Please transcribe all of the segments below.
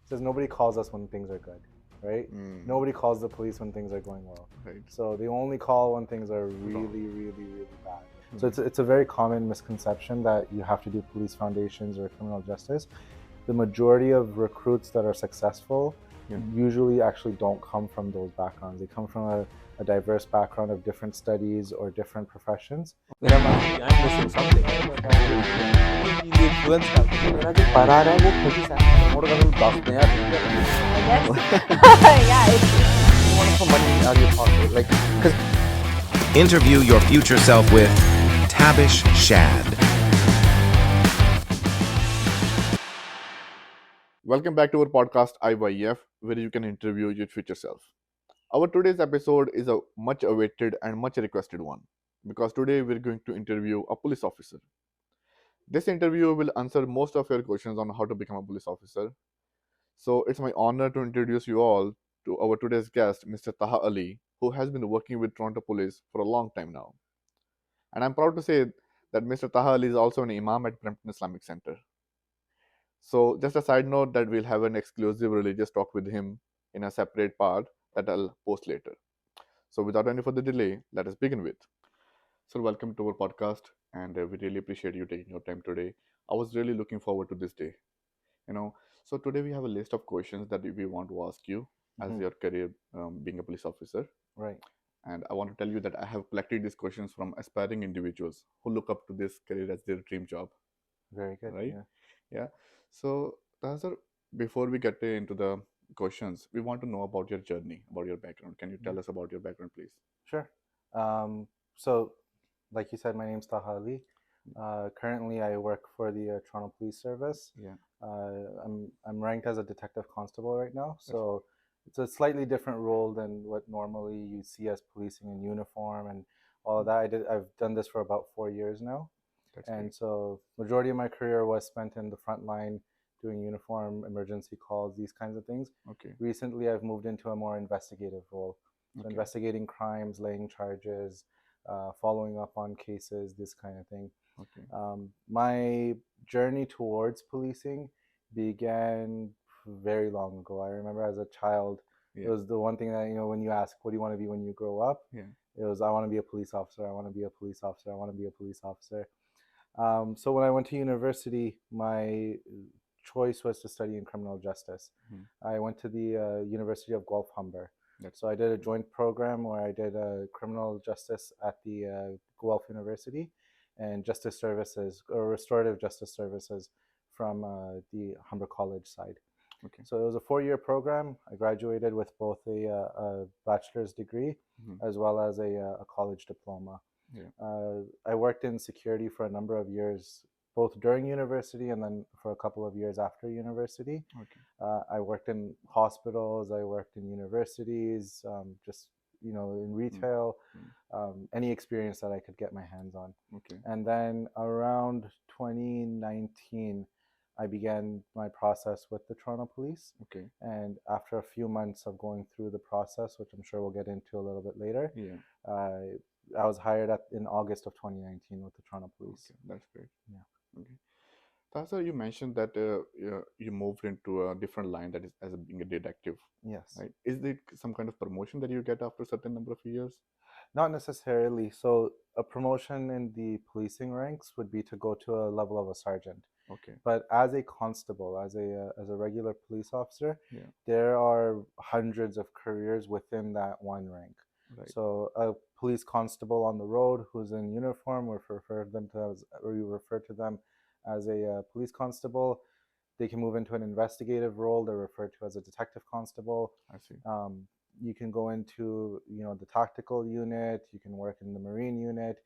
says nobody calls us when things are good, right? Nobody calls the police when things are going well. Right. So they only call when things are really, really, really bad. So it's a very common misconception that you have to do police foundations or criminal justice. The majority of recruits that are successful usually actually don't come from those backgrounds. They come from a diverse background of different studies or different professions. I'm missing something. ये influence करता है मेरा जो परार है वो 30 है मोड़ का तो 10 में यार I guess. Yeah. How much money are you talking like because Interview your future self with Tabish Shad. Welcome back to our podcast IYF, where you can interview your future self. Our today's episode is a much awaited and much requested one because today we're going to interview a police officer. This interview will answer most of your questions on how to become a police officer. So it's my honor to introduce you all to our today's guest, Mr. Taha Ali, who has been working with Toronto Police for a long time now. And I'm proud to say that Mr. Taha Ali is also an imam at Brampton Islamic Center. So just a side note that we'll have an exclusive religious talk with him in a separate part that I'll post later. So without any further delay, let us begin with. So welcome to our podcast, and we really appreciate you taking your time today. I was really looking forward to this day. So today we have a list of questions that we want to ask you as your career being a police officer. Right. And I want to tell you that I have collected these questions from aspiring individuals who look up to this career as their dream job. Very good. Right? Yeah. So, Tahasar, before we get into the questions, we want to know about your journey, about your background. Can you tell us about your background, please? Sure. So, like you said, my name's Taha Ali. Currently, I work for the Toronto Police Service. Yeah. I'm ranked as a detective constable right now, so it's a slightly different role than what normally you see as policing in uniform and all of that. I've done this for about 4 years now. And so majority of my career was spent in the front line doing uniform, emergency calls, these kinds of things. Okay. Recently, I've moved into a more investigative role. So investigating crimes, laying charges, following up on cases, this kind of thing. Okay. My journey towards policing began very long ago. I remember as a child, it was the one thing that, when you ask, what do you want to be when you grow up? It was, I want to be a police officer. I want to be a police officer. I want to be a police officer. So when I went to university, my choice was to study in criminal justice. I went to the University of Guelph Humber. So I did a joint program where I did criminal justice at the Guelph University and justice services or restorative justice services from the Humber College side. Okay. So it was a 4-year program. I graduated with both a bachelor's degree as well as a college diploma. I worked in security for a number of years, both during university and then for a couple of years after university. I worked in hospitals, I worked in universities, just in retail, any experience that I could get my hands on. And then around 2019, I began my process with the Toronto Police. And after a few months of going through the process, which I'm sure we'll get into a little bit later, I was hired in August of 2019 with the Toronto Police. That's great. Yeah. Okay. Tahasar, you mentioned that you moved into a different line, that is as being a detective. Yes. Right. Is it some kind of promotion that you get after a certain number of years? Not necessarily. So a promotion in the policing ranks would be to go to a level of a sergeant. Okay. But as a constable, as a regular police officer, there are hundreds of careers within that one rank. Right. So a police constable on the road who's in uniform, we refer to them as a police constable. They can move into an investigative role. They're referred to as a detective constable. I see. You can go into the tactical unit. You can work in the marine unit,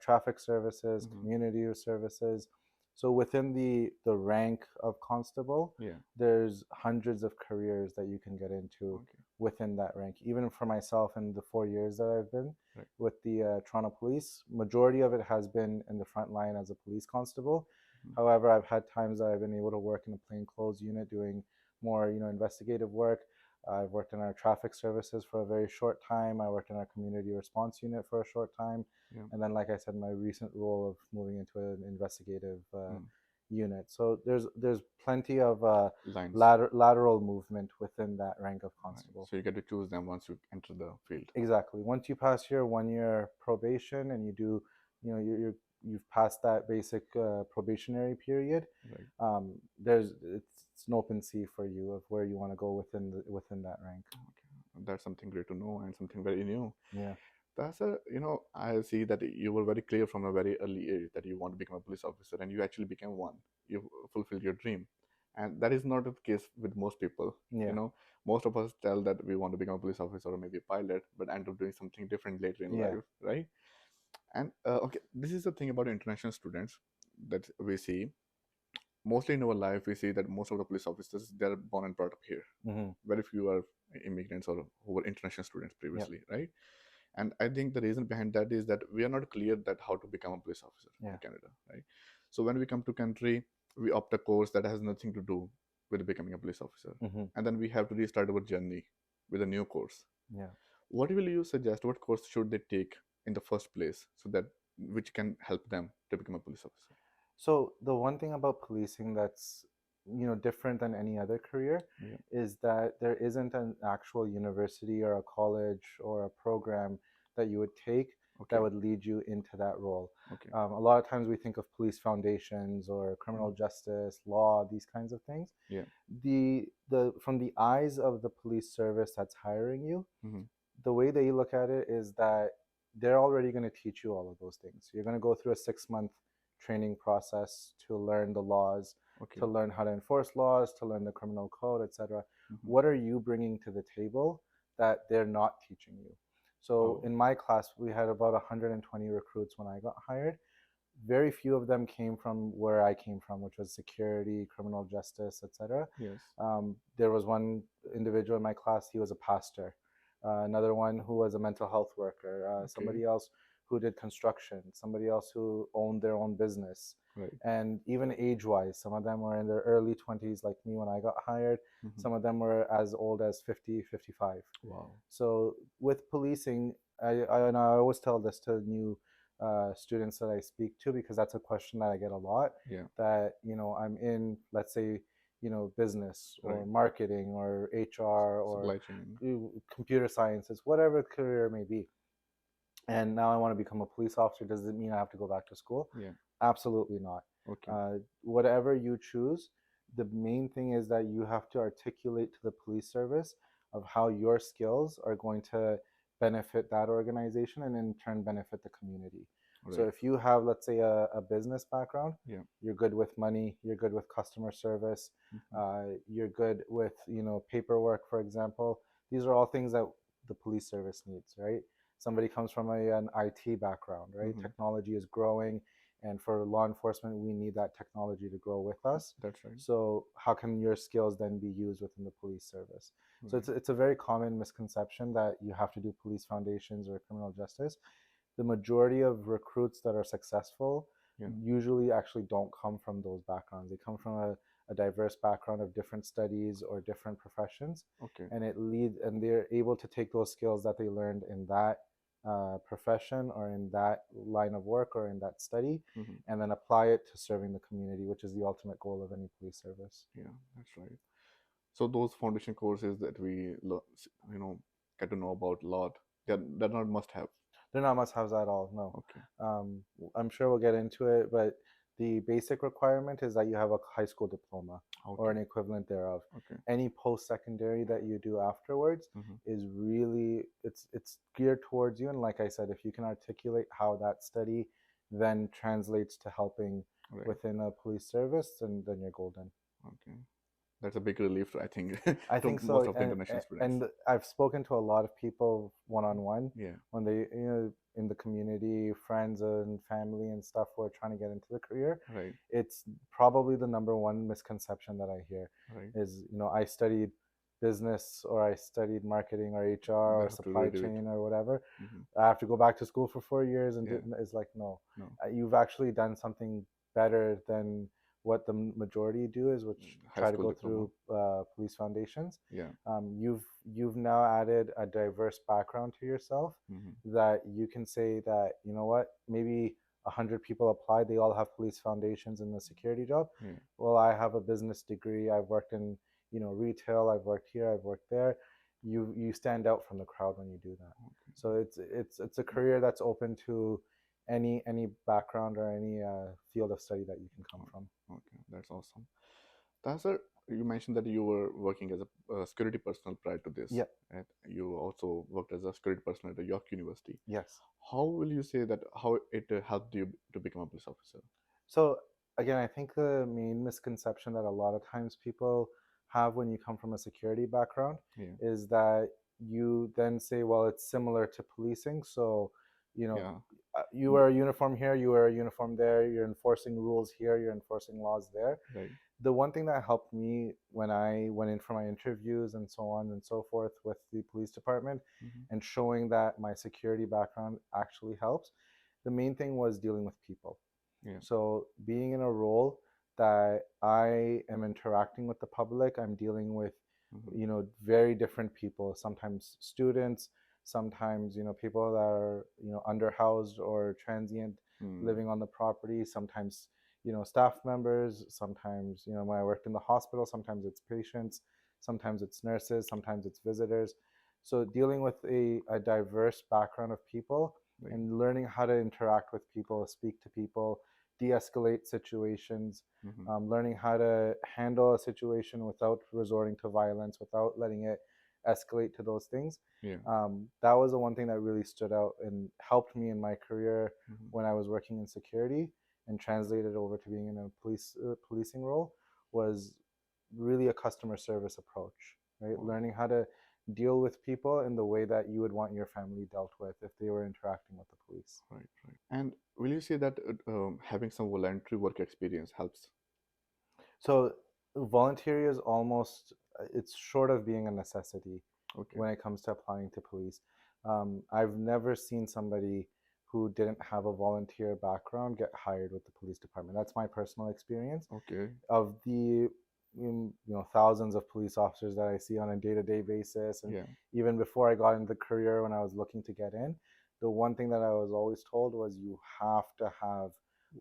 traffic services, community services. So within the rank of constable, there's hundreds of careers that you can get into within that rank. Even for myself in the 4 years that I've been with the Toronto Police, majority of it has been in the front line as a police constable. However, I've had times that I've been able to work in a plainclothes unit doing more, investigative work. I've worked in our traffic services for a very short time. I worked in our community response unit for a short time. And then, like I said, my recent role of moving into an investigative unit. So there's plenty of Lines. lateral movement within that rank of Right. constable. So you get to choose them once you enter the field. Exactly. Once you pass your 1 year probation and you do, you've passed that basic probationary period, Right. it's an open sea for you of where you want to go within that rank. Okay. That's something great to know and something very new. Yeah. That's I see that you were very clear from a very early age that you want to become a police officer, and you actually became one. You fulfilled your dream, and that is not the case with most people. Yeah. Most of us tell that we want to become a police officer or maybe a pilot, but end up doing something different later in Yeah. life, right? And okay, this is the thing about international students that we see. Mostly in our life, we see that most of the police officers, they're born and brought up here. Mm-hmm. Very few are immigrants or who were international students previously, right? And I think the reason behind that is that we are not clear that how to become a police officer in Canada, right? So when we come to country, we opt a course that has nothing to do with becoming a police officer, and then we have to restart our journey with a new course. Yeah. What will you suggest? What course should they take in the first place so that which can help them to become a police officer? So the one thing about policing that's different than any other career is that there isn't an actual university or a college or a program that you would take that would lead you into that role. Okay. A lot of times we think of police foundations or criminal justice, law, these kinds of things. Yeah. The from the eyes of the police service that's hiring you, the way they look at it is that they're already going to teach you all of those things. You're going to go through a 6-month training process to learn the laws, to learn how to enforce laws, to learn the criminal code, etc. What are you bringing to the table that they're not teaching you? So in my class, we had about 120 recruits when I got hired. Very few of them came from where I came from, which was security, criminal justice, etc. Yes. There was one individual in my class, he was a pastor. Another one who was a mental health worker. Somebody else who did construction. Somebody else who owned their own business. Right. And even age-wise, some of them were in their early 20s like me when I got hired. Some of them were as old as 50, 55. Wow. So with policing, and I always tell this to new students that I speak to, because that's a question that I get a lot. Yeah. That I'm in, let's say, business or marketing or HR or computer sciences, whatever career may be. And now I want to become a police officer. Does it mean I have to go back to school? Yeah. Absolutely not. Okay. Whatever you choose, the main thing is that you have to articulate to the police service of how your skills are going to benefit that organization and in turn benefit the community. Right. So if you have, let's say, a business background, you're good with money, you're good with customer service, you're good with paperwork, for example. These are all things that the police service needs, right? Somebody comes from an IT background, right? Technology is growing, and for law enforcement, we need that technology to grow with us. That's right. So how can your skills then be used within the police service? So it's a very common misconception that you have to do police foundations or criminal justice. The majority of recruits that are successful usually actually don't come from those backgrounds. They come from a diverse background of different studies or different professions. Okay. And they're able to take those skills that they learned in that profession or in that line of work or in that study, and then apply it to serving the community, which is the ultimate goal of any police service. Yeah, that's right. So those foundation courses that we get to know about a lot, they're not must have. They're not must-haves at all, no. Okay. I'm sure we'll get into it, but the basic requirement is that you have a high school diploma or an equivalent thereof. Okay. Any post-secondary that you do afterwards is really, it's geared towards you. And like I said, if you can articulate how that study then translates to helping within a police service, then you're golden. Okay. That's a big relief, I think. I think so. Most of the international students. And I've spoken to a lot of people one-on-one Yeah. when they, in the community, friends and family and stuff who are trying to get into the career. Right. It's probably the number one misconception that I hear is, I studied business or I studied marketing or HR or supply chain or whatever. I have to go back to school for 4 years and it's like, no. You've actually done something better than what the majority do, is which try to go through police foundations. Yeah. You've now added a diverse background to yourself that you can say that, maybe 100 people applied, they all have police foundations in the security job. Well, I have a business degree. I've worked in, retail. I've worked here. I've worked there. You stand out from the crowd when you do that. So it's a career that's open to any background or any field of study that you can come from. Okay, that's awesome. Taha sir, you mentioned that you were working as a security personnel prior to this. Yeah. And you also worked as a security personnel at York University. Yes. How will you say that how it helped you to become a police officer? So again, I think the main misconception that a lot of times people have when you come from a security background is that you then say, well, it's similar to policing. So, you wear a uniform here, you wear a uniform there, you're enforcing rules here, you're enforcing laws there. Right. The one thing that helped me when I went in for my interviews and so on and so forth with the police department and showing that my security background actually helps, the main thing was dealing with people. So being in a role that I am interacting with the public, I'm dealing with, very different people, sometimes students, sometimes, people that are, underhoused or transient living on the property, sometimes, staff members, sometimes, when I worked in the hospital, sometimes it's patients, sometimes it's nurses, sometimes it's visitors. So dealing with a diverse background of people and learning how to interact with people, speak to people, de-escalate situations, learning how to handle a situation without resorting to violence, without letting it escalate to those things. That was the one thing that really stood out and helped me in my career when I was working in security and translated over to being in a policing role, was really a customer service approach, right? Learning how to deal with people in the way that you would want your family dealt with if they were interacting with the police. Right. And will you say that having some voluntary work experience helps? So voluntary is almost, it's short of being a necessity when it comes to applying to police. I've never seen somebody who didn't have a volunteer background get hired with the police department. That's my personal experience. Of the thousands of police officers that I see on a day-to-day basis, and even before I got into the career when I was looking to get in, the one thing that I was always told was you have to have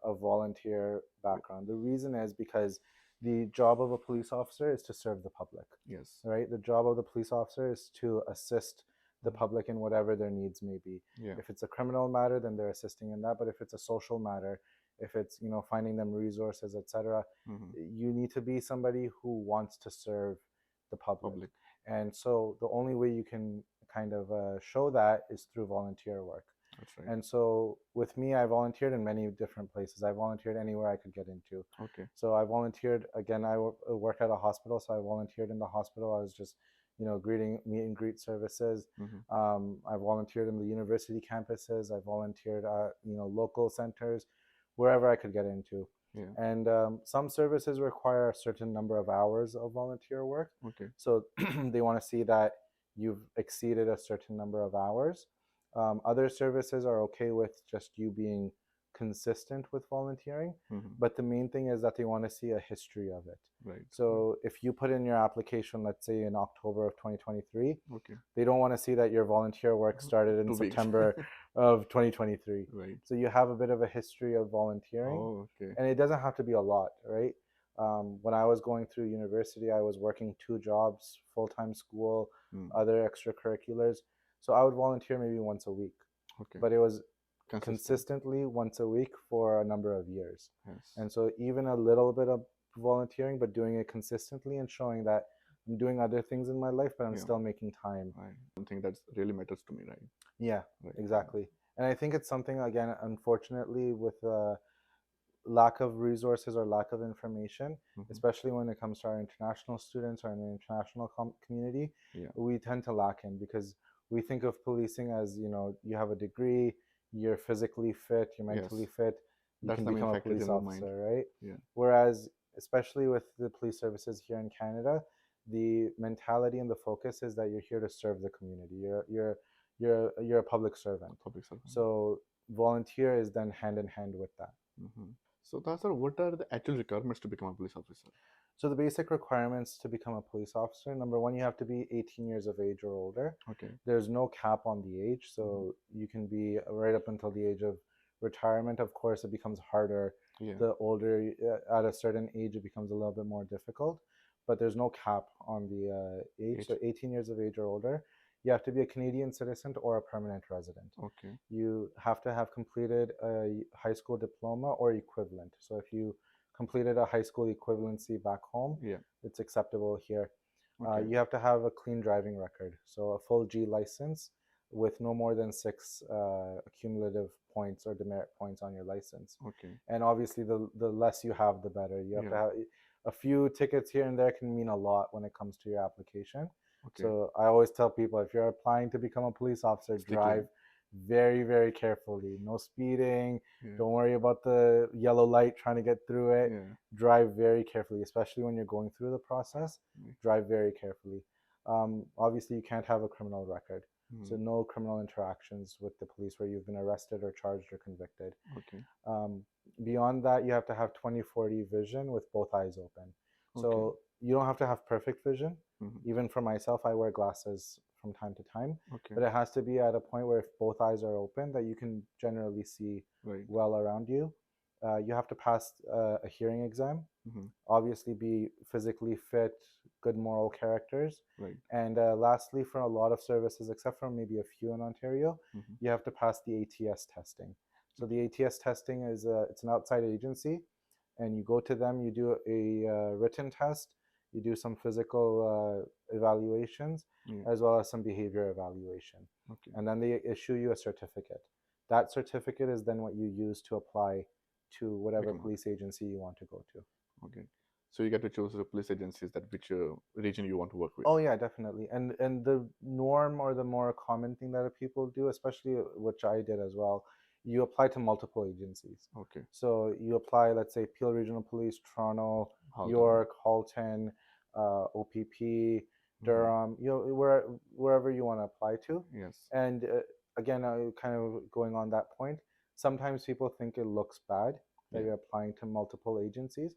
a volunteer background. The reason is because the job of a police officer is to serve the public. Right? The job of the police officer is to assist the public in whatever their needs may be. If it's a criminal matter, then they're assisting in that. But if it's a social matter, if it's finding them resources, etc., you need to be somebody who wants to serve the public. And so the only way you can kind of show that is through volunteer work. That's right. And so with me, I volunteered in many different places. I volunteered anywhere I could get into. So I volunteered, again, I work at a hospital, so I volunteered in the hospital. I was just, greeting meet and greet services. I volunteered in the university campuses. I volunteered at, local centers, wherever I could get into. And some services require a certain number of hours of volunteer work. So they want to see that you've exceeded a certain number of hours. Other services are okay with just you being consistent with volunteering, but the main thing is that they want to see a history of it. So if you put in your application, let's say in October of 2023, they don't want to see that your volunteer work started in September of 2023. So you have a bit of a history of volunteering, and it doesn't have to be a lot, right? When I was going through university, I was working 2 jobs, full-time school, other extracurriculars. So I would volunteer maybe once a week, but it was consistently once a week for a number of years. And so even a little bit of volunteering, but doing it consistently and showing that I'm doing other things in my life, but I'm still making time. Something that really matters to me, right? Yeah, exactly. And I think it's something, again, unfortunately, with lack of resources or lack of information, especially when it comes to our international students or in the international community, we tend to lack in, because we think of policing as, you have a degree, you're physically fit, you're mentally fit, you can become a police officer, right? Whereas, especially with the police services here in Canada, the mentality and the focus is that you're here to serve the community. You're a public servant. So volunteer is then hand in hand with that. So, Taha sir, what are the actual requirements to become a police officer? So the basic requirements to become a police officer, number one, you have to be 18 years of age or older. There's no cap on the age, so you can be right up until the age of Retirement, of course, it becomes harder. Yeah. The older, at a certain age, it becomes a little bit more difficult. But there's no cap on the age. So 18 years of age or older, you have to be a Canadian citizen or a permanent resident. Okay. You have to have completed a high school diploma or equivalent. So if you completed a high school equivalency back home, Yeah. it's acceptable here. Okay. You have to have a clean driving record, so a full G license with no more than 6 cumulative points or demerit points on your license. Okay. And obviously, the less you have, the better. You have to Yeah. have a few tickets here and there can mean a lot when it comes to your application. Okay. So I always tell people, if you're applying to become a police officer, Stick drive very, very carefully. No speeding. Yeah. Don't worry about the yellow light trying to get through it. Yeah. Drive very carefully, especially when you're going through the process. Drive very carefully. Obviously, you can't have a criminal record. So no criminal interactions with the police where you've been arrested or charged or convicted. Okay. Beyond that, you have to have 20/40 vision with both eyes open. So you don't have to have perfect vision. Even for myself, I wear glasses from time to time. Okay. But it has to be at a point where if both eyes are open, that you can generally see well around you. You have to pass a hearing exam. Obviously, be physically fit, good moral characters. Right. And lastly, for a lot of services, except for maybe a few in Ontario, you have to pass the ATS testing. So the ATS testing is it's an outside agency, and you go to them, you do a written test, you do some physical evaluations, as well as some behavior evaluation. Okay. And then they issue you a certificate. That certificate is then what you use to apply to whatever police agency you want to go to. Okay. So you get to choose the police agencies that which region you want to work with. Oh yeah, definitely. And the norm or the more common thing that people do, especially which I did as well, you apply to multiple agencies. Okay. So you apply, let's say, Peel Regional Police, Toronto, Halton. York, Halton, OPP, Durham, wherever you want to apply to. Yes. And again, kind of going on that point, sometimes people think it looks bad that you're applying to multiple agencies,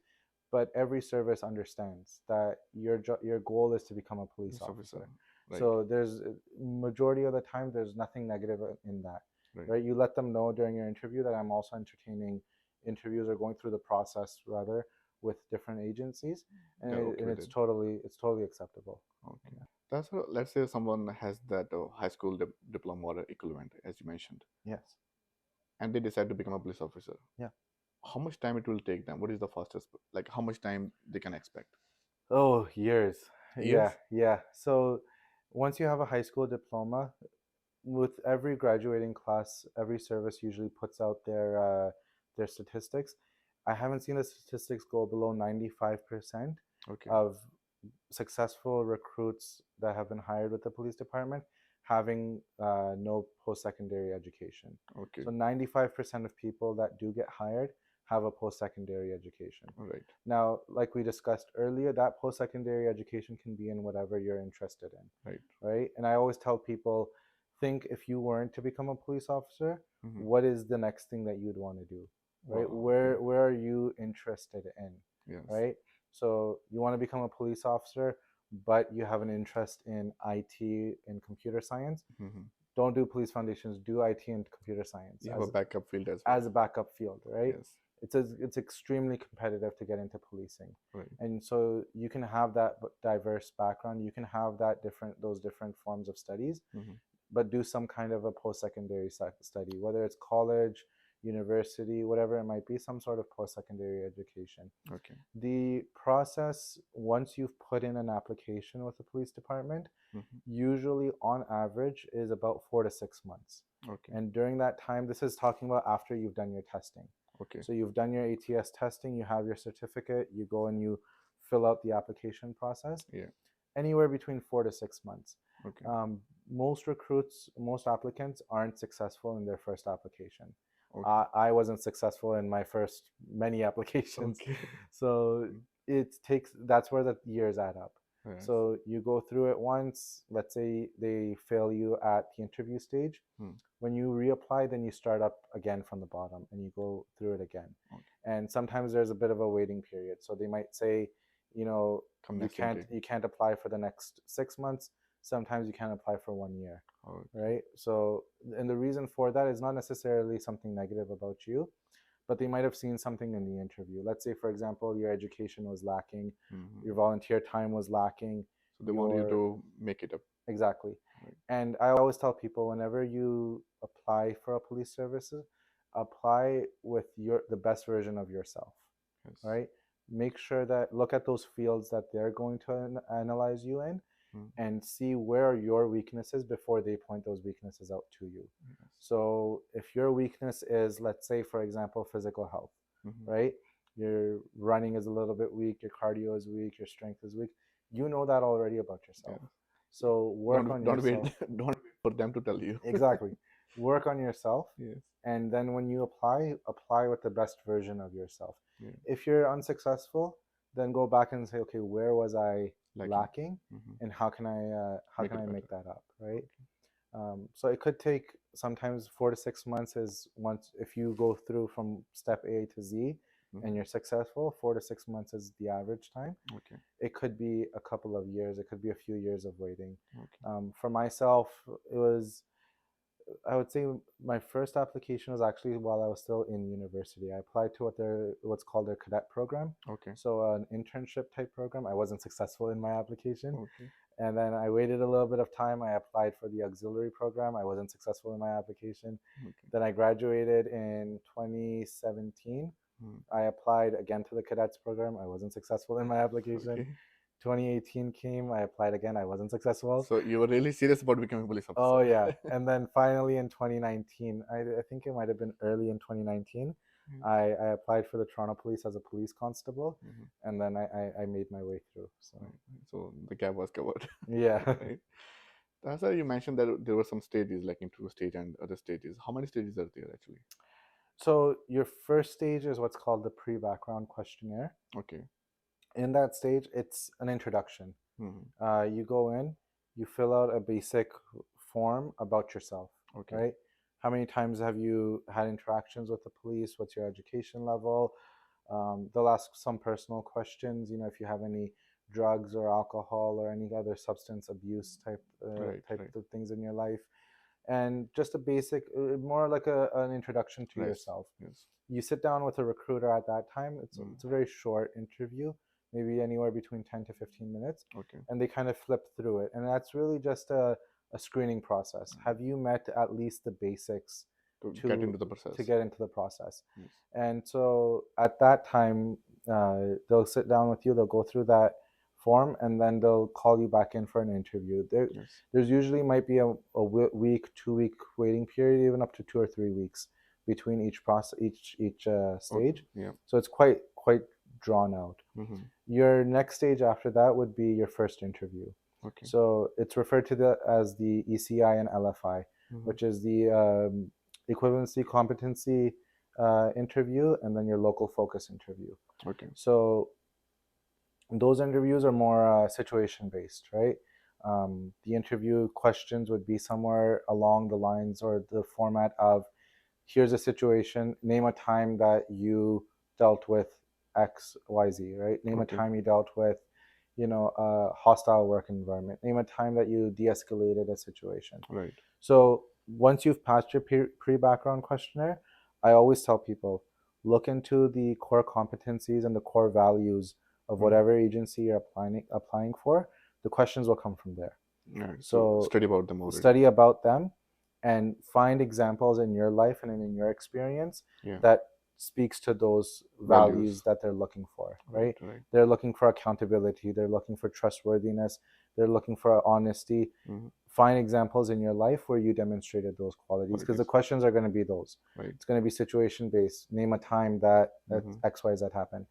but every service understands that your goal is to become a police officer. Right. So there's majority of the time there's nothing negative in that. Right? You let them know during your interview that I'm also entertaining interviews or going through the process rather with different agencies, and, it's totally acceptable. Okay. That's let's say someone has that high school diploma or equivalent, as you mentioned. Yes. And they decide to become a police officer. Yeah. How much time it will take them? What is the fastest? Like how much time they can expect? Oh, years. Years? Yeah. So once you have a high school diploma, with every graduating class, every service usually puts out their statistics. I haven't seen the statistics go below 95% of successful recruits that have been hired with the police department having no post-secondary education. Okay. So 95% of people that do get hired have a post-secondary education. Right. Now, like we discussed earlier, that post-secondary education can be in whatever you're interested in. Right. And I always tell people, think if you weren't to become a police officer, what is the next thing that you'd want to do? Right? Wow. Where are you interested in? Yes. Right? So you want to become a police officer, but you have an interest in IT and computer science. Don't do police foundations, do IT and computer science. You have a backup field as well. As a backup field, right? Yes. It's extremely competitive to get into policing. Right. And so you can have that diverse background, you can have those different forms of studies, but do some kind of a post-secondary study, whether it's college, university, whatever it might be, some sort of post-secondary education. Okay. The process, once you've put in an application with the police department, usually on average is about 4 to 6 months. Okay. And during that time, this is talking about after you've done your testing. Okay. So you've done your ATS testing, you have your certificate, you go and you fill out the application process. Yeah. Anywhere between 4 to 6 months. Okay. Most applicants aren't successful in their first application. Okay. I wasn't successful in my first many applications. Okay. So that's where the years add up. Yes. So you go through it once, let's say they fail you at the interview stage. When you reapply, then you start up again from the bottom and you go through it again. Okay. And sometimes there's a bit of a waiting period. So they might say, you can't apply for the next 6 months. sometimes you can apply for 1 year, Okay. right? So, and the reason for that is not necessarily something negative about you, but they might have seen something in the interview. Let's say, for example, your education was lacking, your volunteer time was lacking. So they want you to make it up. Exactly. Right. And I always tell people, whenever you apply for a police services, apply with the best version of yourself, Yes. right? Make sure that, look at those fields that they're going to analyze you in, and see where are your weaknesses before they point those weaknesses out to you. Yes. So if your weakness is, let's say, for example, physical health, right? Your running is a little bit weak, your cardio is weak, your strength is weak. You know that already about yourself. Yeah. So work on yourself. Don't wait for them to tell you. Exactly. Work on yourself. Yes. And then when you apply with the best version of yourself. Yeah. If you're unsuccessful, then go back and say, okay, where was I lacking, and how can I make that up, right? So it could take sometimes 4 to 6 months. Is once if you go through from step A to Z and you're successful, 4 to 6 months is the average time. Okay. It could be a couple of years. It could be a few years of waiting. Okay. For myself, it was, I would say my first application was actually while I was still in university. I applied to what's called their cadet program. Okay. So an internship type program. I wasn't successful in my application. Okay. And then I waited a little bit of time. I applied for the auxiliary program. I wasn't successful in my application. Okay. Then I graduated in 2017. I applied again to the cadets program. I wasn't successful in my application. Okay. 2018 came. I applied again. I wasn't successful. So you were really serious about becoming a police officer. Oh yeah. And then finally in 2019, I think it might have been early in 2019, I applied for the Toronto Police as a police constable, and then I made my way through. So the gap was covered. Yeah. Right. That's why you mentioned that there were some stages, like interview stage and other stages. How many stages are there actually? So your first stage is what's called the pre-background questionnaire. Okay. In that stage, it's an introduction. You go in, you fill out a basic form about yourself. Okay. Right? How many times have you had interactions with the police? What's your education level? They'll ask some personal questions. You know, if you have any drugs or alcohol or any other substance abuse type of things in your life, and just a basic, more like an introduction to yourself. Yes. You sit down with a recruiter at that time. It's a very short interview, maybe anywhere between 10 to 15 minutes. Okay. And they kind of flip through it. And that's really just a screening process. Have you met at least the basics to get into the process? Yes. And so at that time, they'll sit down with you, they'll go through that form, and then they'll call you back in for an interview. There's usually might be a week, 2 week waiting period, even up to 2 or 3 weeks between each process, each stage. Okay. Yeah. So it's quite drawn out. Your next stage after that would be your first interview. Okay. So it's referred to as the ECI and LFI, which is the equivalency competency interview, and then your local focus interview. Okay. So those interviews are more situation based, right? The interview questions would be somewhere along the lines or the format of, here's a situation, name a time that you dealt with X, Y, Z, right? Name a time you dealt with, a hostile work environment. Name a time that you de-escalated a situation. Right. So once you've passed your pre-background questionnaire, I always tell people, look into the core competencies and the core values of whatever agency you're applying for. The questions will come from there. Right. So study about them already. Study about them and find examples in your life and in your experience that speaks to those values that they're looking for, right? They're looking for accountability. They're looking for trustworthiness. They're looking for honesty. Find examples in your life where you demonstrated those qualities, because the questions are going to be those. Right. It's going to be situation based. Name a time that X, Y, Z happened.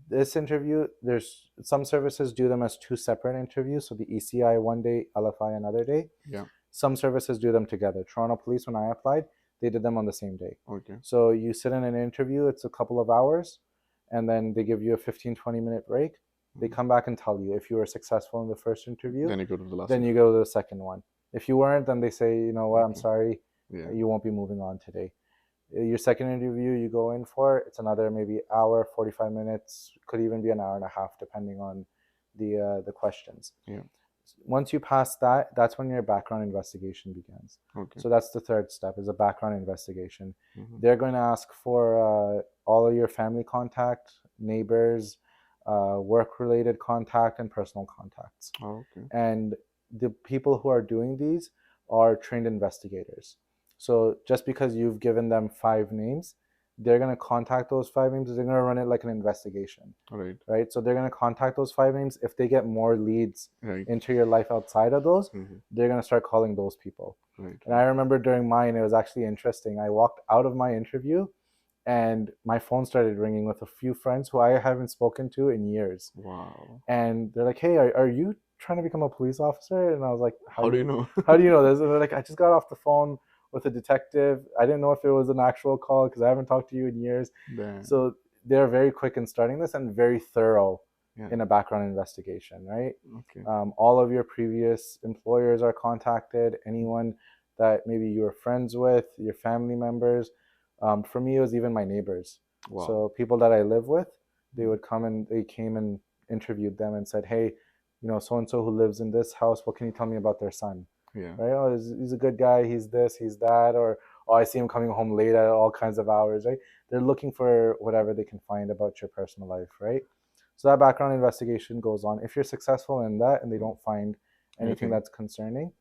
This interview, there's some services do them as two separate interviews. So the ECI one day, LFI another day. Yeah. Some services do them together. Toronto Police, when I applied, they did them on the same day. Okay. So you sit in an interview, it's a couple of hours, and then they give you a 15-20 minute break. They come back and tell you if you were successful in the first interview. Then you go to the last. Then you go to the second one. If you weren't, then they say, you know what, I'm sorry, Yeah. you won't be moving on today. Your second interview you go in for, it's another maybe hour, 45 minutes, could even be an hour and a half, depending on the questions. Yeah. Once you pass that, that's when your background investigation begins. Okay. So that's the third step, is a background investigation. Mhm. They're going to ask for all of your family contact, neighbors, work-related contact, and personal contacts. Oh, okay. And the people who are doing these are trained investigators. So just because you've given them 5 names, they're going to contact those 5 names. They're going to run it like an investigation, Right. right? So they're going to contact those 5 names. If they get more leads Right. into your life outside of those, Mhm. they're going to start calling those people. Right. And I remember during mine, it was actually interesting. I walked out of my interview and my phone started ringing with a few friends who I haven't spoken to in years. Wow. And they're like, hey, are you trying to become a police officer? And I was like, How do you know? how do you know this? And they're like, I just got off the phone with a detective. I didn't know if it was an actual call because I haven't talked to you in years. Damn. So they're very quick in starting this and very thorough Yeah. in a background investigation, right? Okay. All of your previous employers are contacted, anyone that maybe you were friends with, your family members. For me, it was even my neighbors. Wow. So people that I live with, they would come and they came and interviewed them and said, hey, you know, so-and-so who lives in this house, what can you tell me about their son? Yeah. Right? Oh, he's a good guy, he's this, he's that, or oh, I see him coming home late at all kinds of hours, right? They're looking for whatever they can find about your personal life, right? So that background investigation goes on. If you're successful in that and they don't find anything that's concerning,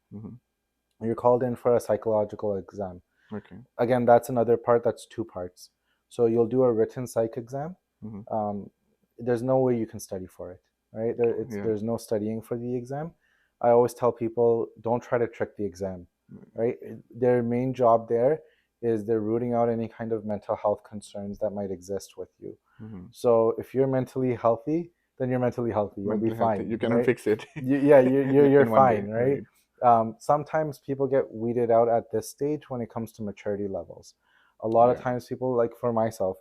you're called in for a psychological exam. Okay. Again, that's another part. That's 2 parts. So you'll do a written psych exam. There's no way you can study for it, right? There's no studying for the exam. I always tell people, don't try to trick the exam, right? Their main job there is they're rooting out any kind of mental health concerns that might exist with you. So if you're mentally healthy, then you're mentally healthy. You'll be fine. You cannot right? fix it. You're in one fine, day, right? Sometimes people get weeded out at this stage when it comes to maturity levels. A lot of times people, like for myself,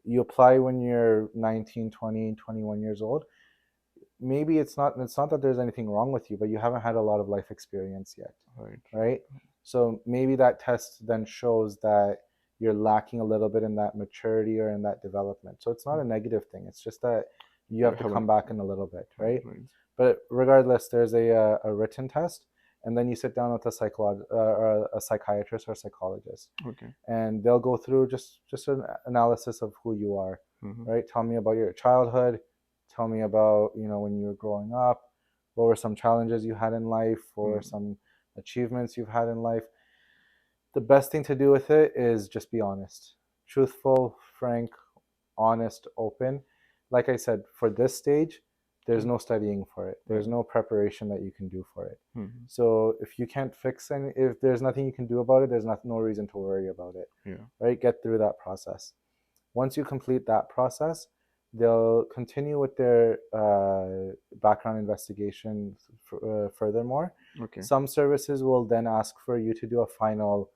you apply when you're 19, 20, 21 years old. Maybe it's not that there's anything wrong with you, but you haven't had a lot of life experience yet, right? So maybe that test then shows that you're lacking a little bit in that maturity or in that development. So it's not a negative thing. It's just that you have to come back in a little bit, right? But regardless, there's a written test, and then you sit down with a psychiatrist or psychologist, and they'll go through just an analysis of who you are, right? Tell me about your childhood. Tell me about, you know, when you were growing up. What were some challenges you had in life, or some achievements you've had in life? The best thing to do with it is just be honest, truthful, frank, honest, open. Like I said, for this stage, there's no studying for it. There's no preparation that you can do for it. So if you can't fix any, if there's nothing you can do about it, there's no reason to worry about it. Right? Get through that process. Once you complete that process, they'll continue with their background investigation furthermore. Some services will then ask for you to do a final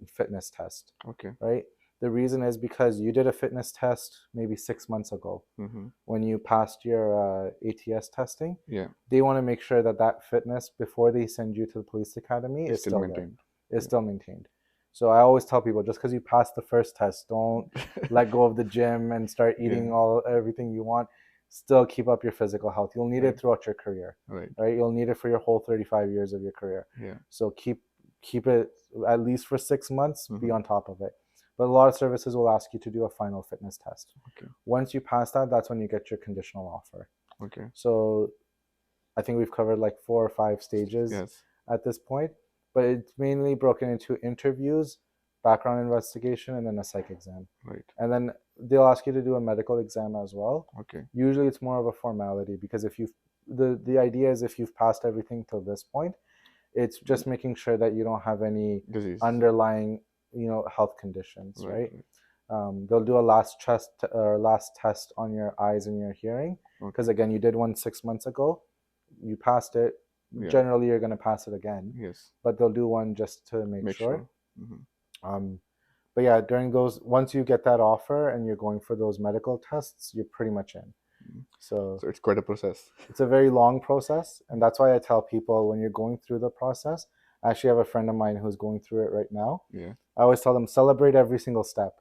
fitness test. Right? The reason is because you did a fitness test maybe 6 months ago when you passed your ATS testing. They want to make sure that that fitness, before they send you to the police academy, is still maintained. Is still maintained. So I always tell people, just because you passed the first test, don't let go of the gym and start eating everything you want. Still keep up your physical health. You'll need it throughout your career. Right? You'll need it for your whole 35 years of your career. So keep it at least for 6 months. Be on top of it. But a lot of services will ask you to do a final fitness test. Once you pass that, that's when you get your conditional offer. So I think we've covered like 4 or 5 stages at this point, but it's mainly broken into interviews, background investigation, and then a psych exam. And then they'll ask you to do a medical exam as well. Usually it's more of a formality, because if you've the idea is if you've passed everything till this point, it's just making sure that you don't have any underlying health conditions, right? They'll do a last test on your eyes and your hearing, because again, you did one 6 months ago, you passed it. Generally you're going to pass it again, but they'll do one just to make sure. But yeah, during those, once you get that offer and you're going for those medical tests, you're pretty much in. So it's quite a process. It's a very long process, and that's why I tell people, when you're going through the process, I actually have a friend of mine who's going through it right now. I always tell them, celebrate every single step.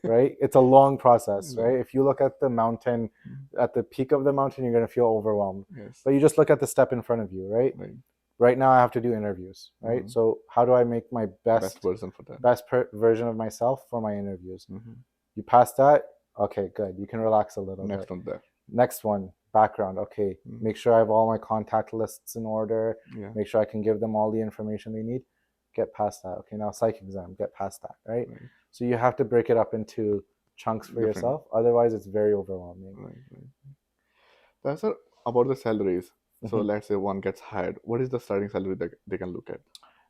right? It's a long process, Right. right? If you look at the mountain, at the peak of the mountain, you're going to feel overwhelmed. Yes. But you just look at the step in front of you, right? Right. Right now I have to do interviews, right? Mhm. So how do I make my Best version for that. version of myself for my interviews? Mhm. You pass that, okay, good. You can relax a little Next bit. on there. Next one, background. Okay, Mhm. make sure I have all my contact lists in order. Yeah. Make sure I can give them all the information they need. Get past that. Okay, now psych exam. Get past that, right? Right. So you have to break it up into chunks for Different. yourself. Otherwise, it's very overwhelming. Right. Right. That's about the salaries. So Mhm. let's say one gets hired. What is the starting salary that they can look at?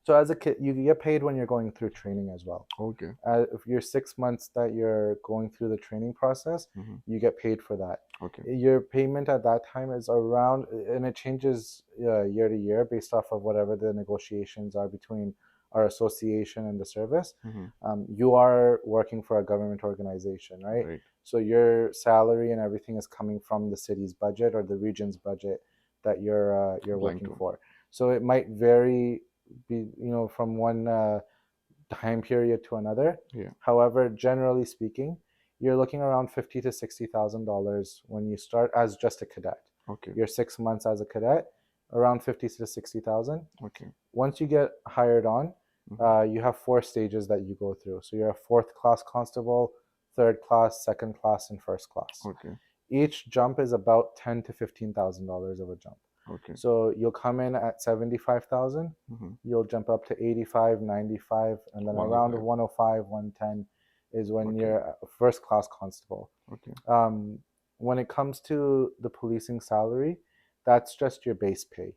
So as a kid, you get paid when you're going through training as well. Okay. If you're 6 months that you're going through the training process, Mhm. you get paid for that. Okay. Your payment at that time is around, and it changes year to year based off of whatever the negotiations are between our association and the service. Mhm. You are working for a government organization, right? Right. So your salary and everything is coming from the city's budget or the region's budget that you're Applying working to. for. So it might vary, from one time period to another. Yeah. However, generally speaking, you're looking around $50,000 to $60,000 when you start as just a cadet. Okay. You're 6 months as a cadet, around 50,000 to 60,000. Okay. Once you get hired on, Mhm. you have 4 stages that you go through. So you're a fourth class constable, third class, second class, and first class. Okay. Each jump is about $10,000 to $15,000 of a jump. Okay. So you'll come in at 75,000, Mhm. you'll jump up to 85, 95, and then around 105. 105, 110 is when Okay. you're a first class constable. Okay. When it comes to the policing salary, that's just your base pay.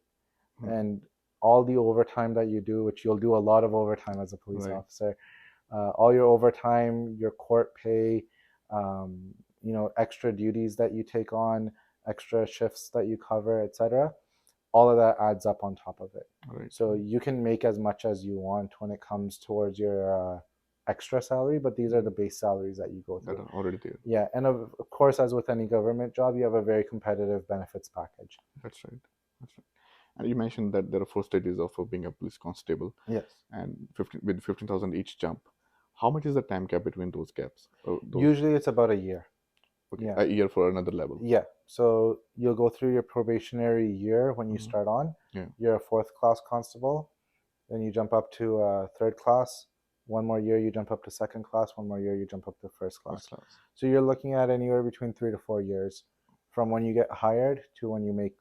Mhm. And all the overtime that you do, which you'll do a lot of overtime as a police Right. officer, all your overtime, your court pay, extra duties that you take on, extra shifts that you cover, etc. All of that adds up on top of it. Right. So you can make as much as you want when it comes towards your extra salary, but these are the base salaries that you go That through. are already there. Yeah, and of course, as with any government job, you have a very competitive benefits package. That's right. That's right. And you mentioned that there are 4 stages of being a police constable, Yes. and with 15,000 each jump. How much is the time gap between those gaps? Usually it's about a year. Okay, Yeah. a year for another level. Yeah. So you'll go through your probationary year when you Mhm. start on. Yeah. You're a fourth class constable. Then you jump up to third class. One more year, you jump up to second class. One more year, you jump up to first class. First class. So you're looking at anywhere between 3 to 4 years from when you get hired to when you make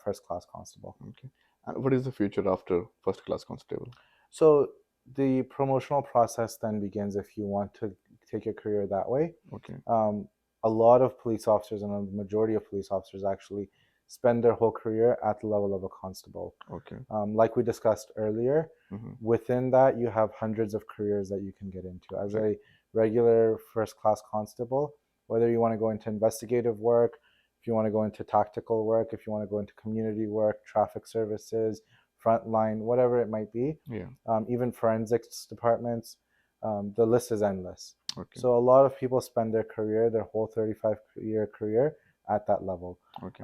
first class constable. Okay. And what is the future after first class constable? So the promotional process then begins if you want to take your career that way. Okay. A lot of police officers and a majority of police officers actually spend their whole career at the level of a constable. Okay. Like we discussed earlier, Mhm. within that you have hundreds of careers that you can get into. As Right. a regular first class constable, whether you want to go into investigative work, if you want to go into tactical work, if you want to go into community work, traffic services, frontline, whatever it might be, Yeah. even forensics departments, the list is endless. Okay. So a lot of people spend their career, their whole 35-year career at that level. Okay.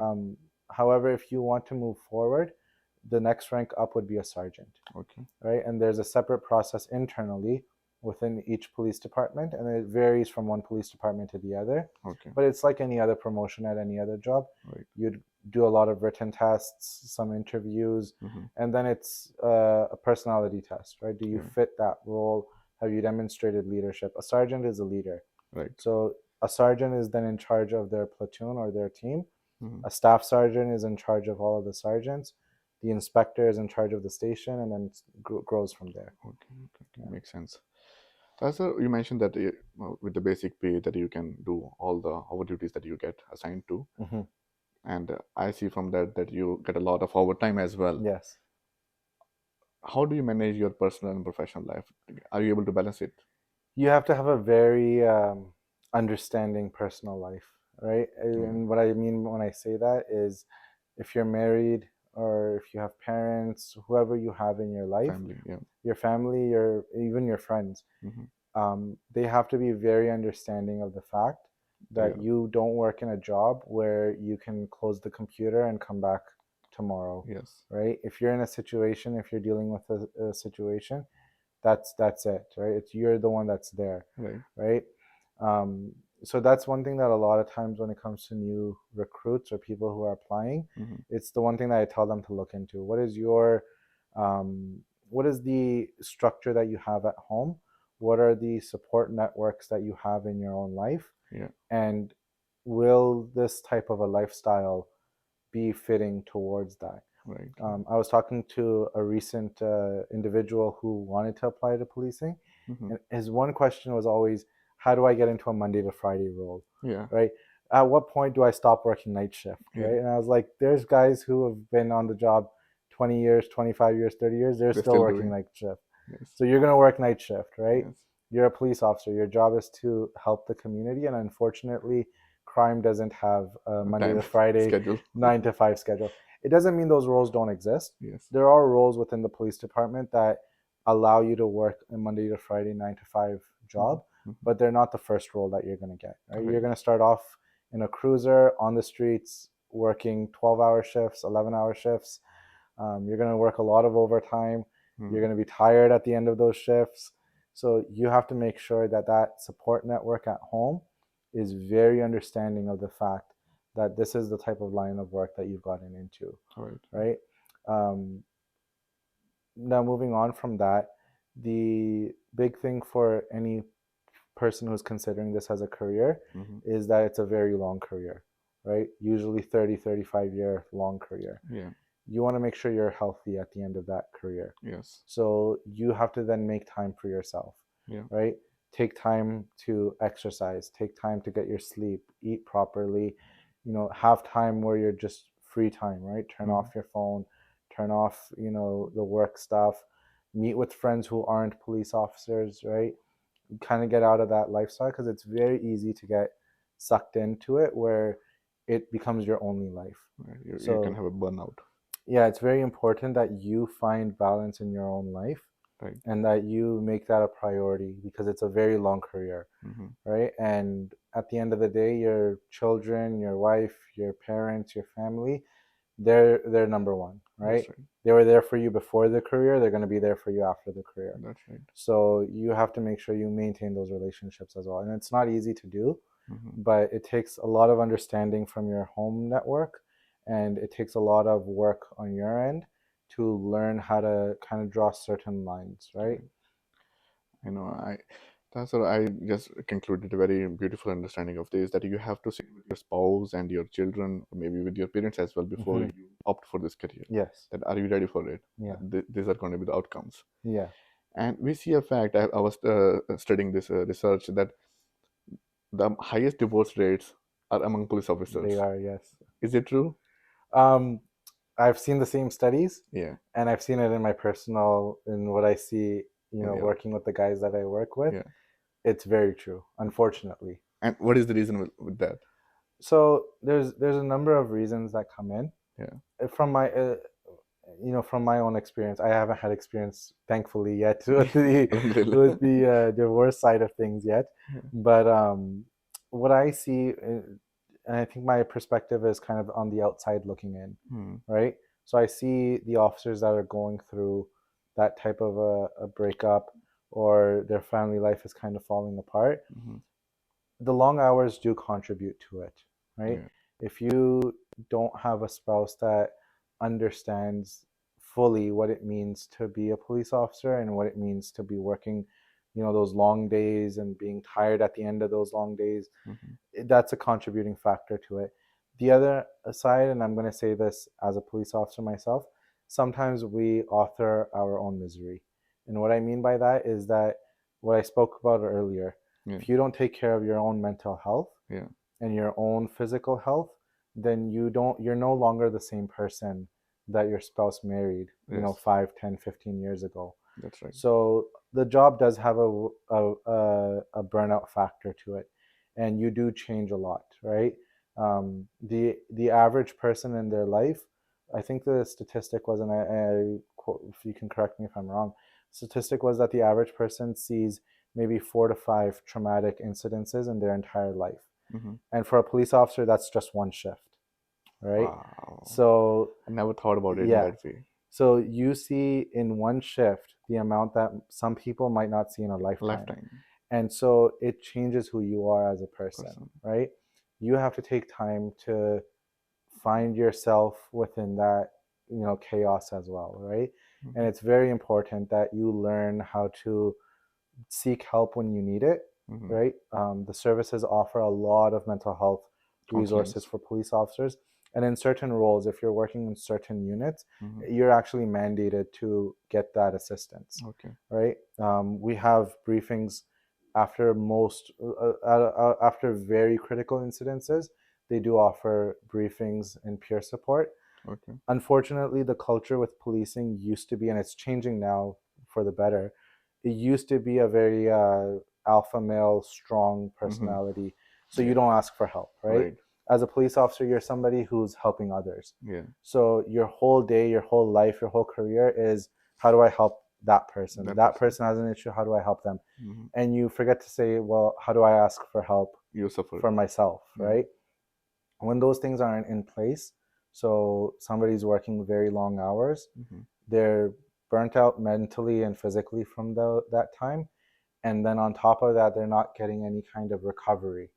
However, if you want to move forward, the next rank up would be a sergeant, Okay. right? And there's a separate process internally within each police department, and it varies from one police department to the other. Okay. But it's like any other promotion at any other job. Right. You'd do a lot of written tests, some interviews, Mhm. and then it's a personality test, right? Do you Yeah. fit that role? Have you demonstrated leadership? A sergeant is a leader. Right. So a sergeant is then in charge of their platoon or their team. Mhm. A staff sergeant is in charge of all of the sergeants. The inspector is in charge of the station, and then it grows from there. Okay. Okay. Makes sense. So you mentioned that with the basic pay that you can do all the over duties that you get assigned to, Mhm. and I see from that you get a lot of overtime as well. Yes. How do you manage your personal and professional life? Are you able to balance it? You have to have a very understanding personal life, right? And what I mean when I say that is if you're married or if you have parents, whoever you have in your life, Family, yeah. your family, even your friends, Mhm. they have to be very understanding of the fact that Yeah. you don't work in a job where you can close the computer and come back tomorrow, Yes. right? If you're in a situation, if you're dealing with a situation, that's it, right? You're the one that's there, Right. right? So that's one thing that a lot of times when it comes to new recruits or people who are applying, it's the one thing that I tell them to look into. What is the structure that you have at home? What are the support networks that you have in your own life? Yeah. And will this type of a lifestyle be fitting towards that? Right. I was talking to a recent individual who wanted to apply to policing, and his one question was always, how do I get into a Monday to Friday role? Yeah. Right? At what point do I stop working night shift? Yeah. Right? And I was like, there's guys who have been on the job 20 years, 25 years, 30 years, they're still working doing. night shift. Yes. So you're going to work night shift, right? Yes. You're a police officer. Your job is to help the community, and unfortunately, crime doesn't have a Monday to Friday schedule. 9 to 5 schedule. It doesn't mean those roles don't exist. Yes. There are roles within the police department that allow you to work a Monday to Friday 9 to 5 job, but they're not the first role that you're going to get. Right? You're going to start off in a cruiser on the streets, working 12-hour shifts, 11-hour shifts. You're going to work a lot of overtime. You're going to be tired at the end of those shifts. So you have to make sure that that support network at home is very understanding of the fact that this is the type of line of work that you've gotten into. Right? Now, moving on from that, the big thing for any person who's considering this as a career is that it's a very long career, right? Usually 30, 35-year long career. Yeah. You want to make sure you're healthy at the end of that career. Yes. So you have to then make time for yourself. Yeah. Right? Take time to exercise, take time to get your sleep, eat properly, have time where you're just free time, right? Turn off your phone, turn off, the work stuff, meet with friends who aren't police officers, right? Kind of get out of that lifestyle, because it's very easy to get sucked into it where it becomes your only life. Right. You can have a burnout. Yeah, it's very important that you find balance in your own life. Right. And that you make that a priority, because it's a very long career, right? And at the end of the day, your children, your wife, your parents, your family, they're number one, right? That's right. They were there for you before the career. They're going to be there for you after the career. That's right. So you have to make sure you maintain those relationships as well. And it's not easy to do, but it takes a lot of understanding from your home network, and it takes a lot of work on your end to learn how to kind of draw certain lines, right? That's what I just concluded a very beautiful understanding of this, that you have to sit with your spouse and your children, or maybe with your parents as well, before you opt for this career. Yes. That are you ready for it? Yeah. These are going to be the outcomes. Yeah. And we see a fact, I was studying this research, that the highest divorce rates are among police officers. They are, yes. Is it true? I've seen the same studies. Yeah. And I've seen it in what I see, working with the guys that I work with. Yeah. It's very true, unfortunately. And what is the reason with that? So there's a number of reasons that come in. Yeah. From my own experience, I haven't had experience, thankfully, yet with the divorce side of things yet. Yeah. But what I see, and I think my perspective is kind of on the outside looking in, right? So I see the officers that are going through that type of a breakup, or their family life is kind of falling apart. The long hours do contribute to it, right? Yeah. If you don't have a spouse that understands fully what it means to be a police officer and what it means to be working, those long days and being tired at the end of those long days, that's a contributing factor to it. The other side, and I'm going to say this as a police officer myself, sometimes we author our own misery. And what I mean by that is that what I spoke about earlier, if you don't take care of your own mental health and your own physical health, then you're no longer the same person that your spouse married, 5, 10, 15 years ago. That's right. So the job does have a burnout factor to it, and you do change a lot, right? The average person in their life, I think the statistic was, and I quote, if you can correct me if I'm wrong, statistic was that the average person sees maybe 4 to 5 traumatic incidences in their entire life. And for a police officer, that's just one shift, right? Wow. So I never thought about it in that way. So you see in one shift the amount that some people might not see in a lifetime. And so it changes who you are as a person, right? You have to take time to find yourself within that, chaos as well, right? And it's very important that you learn how to seek help when you need it, right? The services offer a lot of mental health resources for police officers. And in certain roles, if you're working in certain units, you're actually mandated to get that assistance, right? We have briefings after after very critical incidences. They do offer briefings and peer support. Unfortunately, the culture with policing used to be, and it's changing now for the better, it used to be a very alpha male, strong personality. So you don't ask for help, right? As a police officer, you're somebody who's helping others. So your whole day, your whole life, your whole career is, how do I help that person? That person has an issue, how do I help them? And you forget to say, well, how do I ask for help for myself, right? When those things aren't in place, so somebody's working very long hours, they're burnt out mentally and physically from that time. And then on top of that, they're not getting any kind of recovery,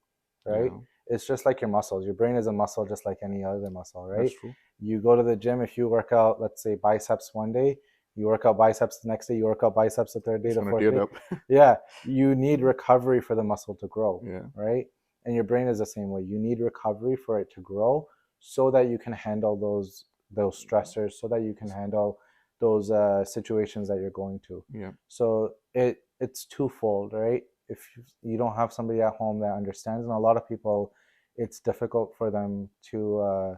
right? It's just like your muscles. Your brain is a muscle just like any other muscle, right? That's true. You go to the gym, if you work out, let's say biceps one day, you work out biceps the next day, you work out biceps the third day, It's the gonna fourth tear day. up. Yeah, you need recovery for the muscle to grow, Yeah. right? And your brain is the same way. You need recovery for it to grow so that you can handle those stressors, so that you can handle those situations that you're going to. Yeah. So it's twofold, right? If you don't have somebody at home that understands, and a lot of people, it's difficult for them to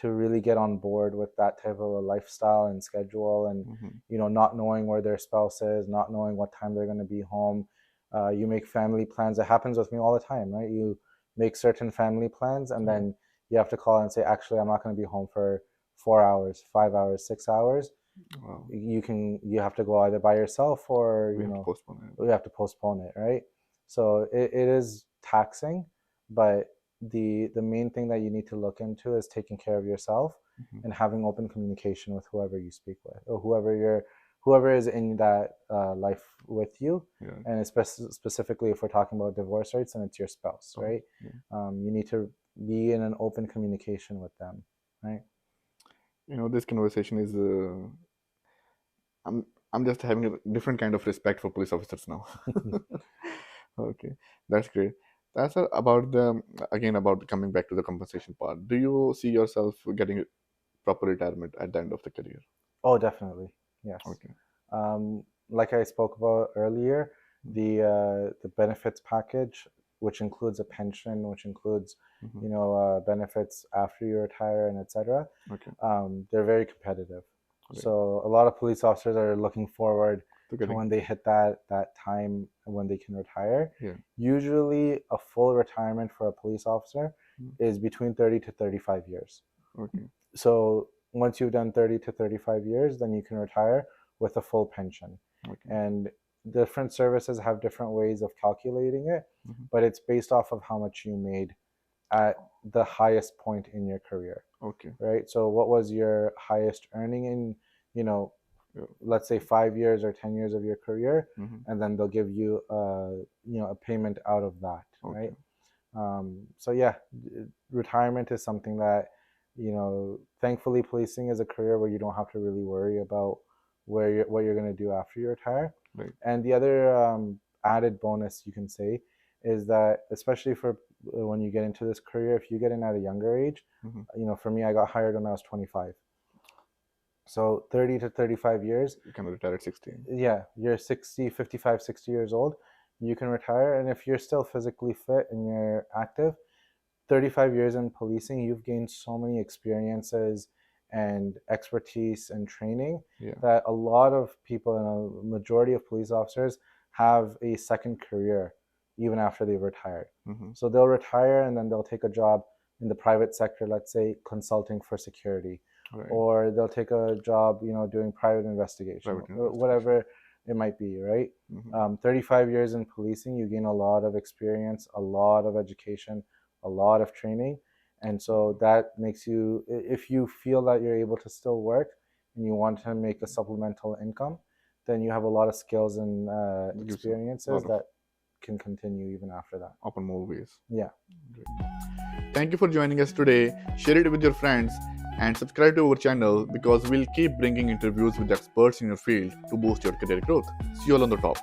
really get on board with that type of a lifestyle and schedule, and not knowing where their spouse is, not knowing what time they're going to be home. You make family plans. It happens with me all the time, right? You make certain family plans, and then you have to call and say, actually, I'm not going to be home for 4 hours, 5 hours, 6 hours. Wow. You have to go either by yourself, or We have to postpone it. we have to postpone it, right? So it is taxing, but the main thing that you need to look into is taking care of yourself and having open communication with whoever you speak with, or whoever is in that life with you. And specifically, if we're talking about divorce rates, and it's your spouse, right? You need to be in an open communication with them, right? This conversation is I'm just having a different kind of respect for police officers now. Okay, that's great. That's about coming back to the compensation part. Do you see yourself getting proper retirement at the end of the career? Oh, definitely, yes. Okay. Like I spoke about earlier, the benefits package, which includes a pension, which includes benefits after you retire, and etc. They're very competitive. So a lot of police officers are looking forward to when they hit that time when they can retire. Usually, a full retirement for a police officer is between 30 to 35 years. So once you've done 30 to 35 years, then you can retire with a full pension. And different services have different ways of calculating it, but it's based off of how much you made at the highest point in your career. Right? So what was your highest earning in, let's say 5 years or 10 years of your career, and then they'll give you a payment out of that, right? So yeah, retirement is something that, thankfully policing is a career where you don't have to really worry about what you're going to do after you retire. And the other added bonus, you can say, is that especially for when you get into this career, if you get in at a younger age, for me, I got hired when I was 25. So 30 to 35 years. You can retire at 60. Yeah, you're 60, 55, 60 years old. You can retire. And if you're still physically fit and you're active, 35 years in policing, you've gained so many experiences and expertise and training that a lot of people, and a majority of police officers, have a second career even after they've retired. So they'll retire and then they'll take a job in the private sector, let's say consulting for security, or they'll take a job, doing private investigation, whatever it might be, right? 35 years in policing, you gain a lot of experience, a lot of education, a lot of training. And so that makes you, if you feel that you're able to still work and you want to make a supplemental income, then you have a lot of skills and experiences that can continue even after that. Open more ways. Yeah. Great. Thank you for joining us today. Share it with your friends and subscribe to our channel because we'll keep bringing interviews with experts in your field to boost your career growth. See you all on the top.